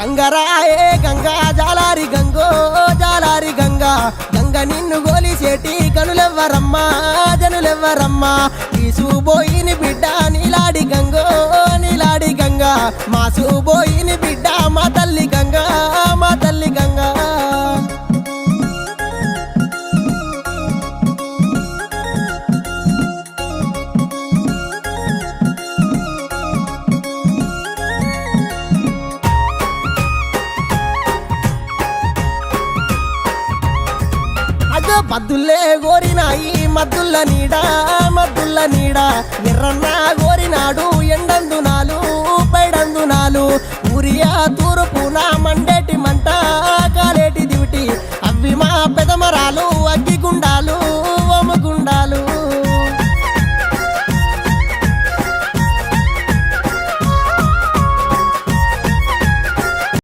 గంగరాయే గంగా జాలారి గంగో జాలారి గంగా గంగ నిన్ను గోలిసేటి కనులెవ్వరమ్మా జనులెవ్వరమ్మా ఈసుబోయిని బిడ్డ నీలాడి గంగో నీలాడి గంగా మాసుబోయిని బిడ్డ మా తల్లి గంగా మా తల్లి గంగా మద్దుల్లే గోరినాయి మద్దుల్ల నీడ ఎర్రన్న గోరినాడు ఎండందునాలు పైడందునాలు ఊరియా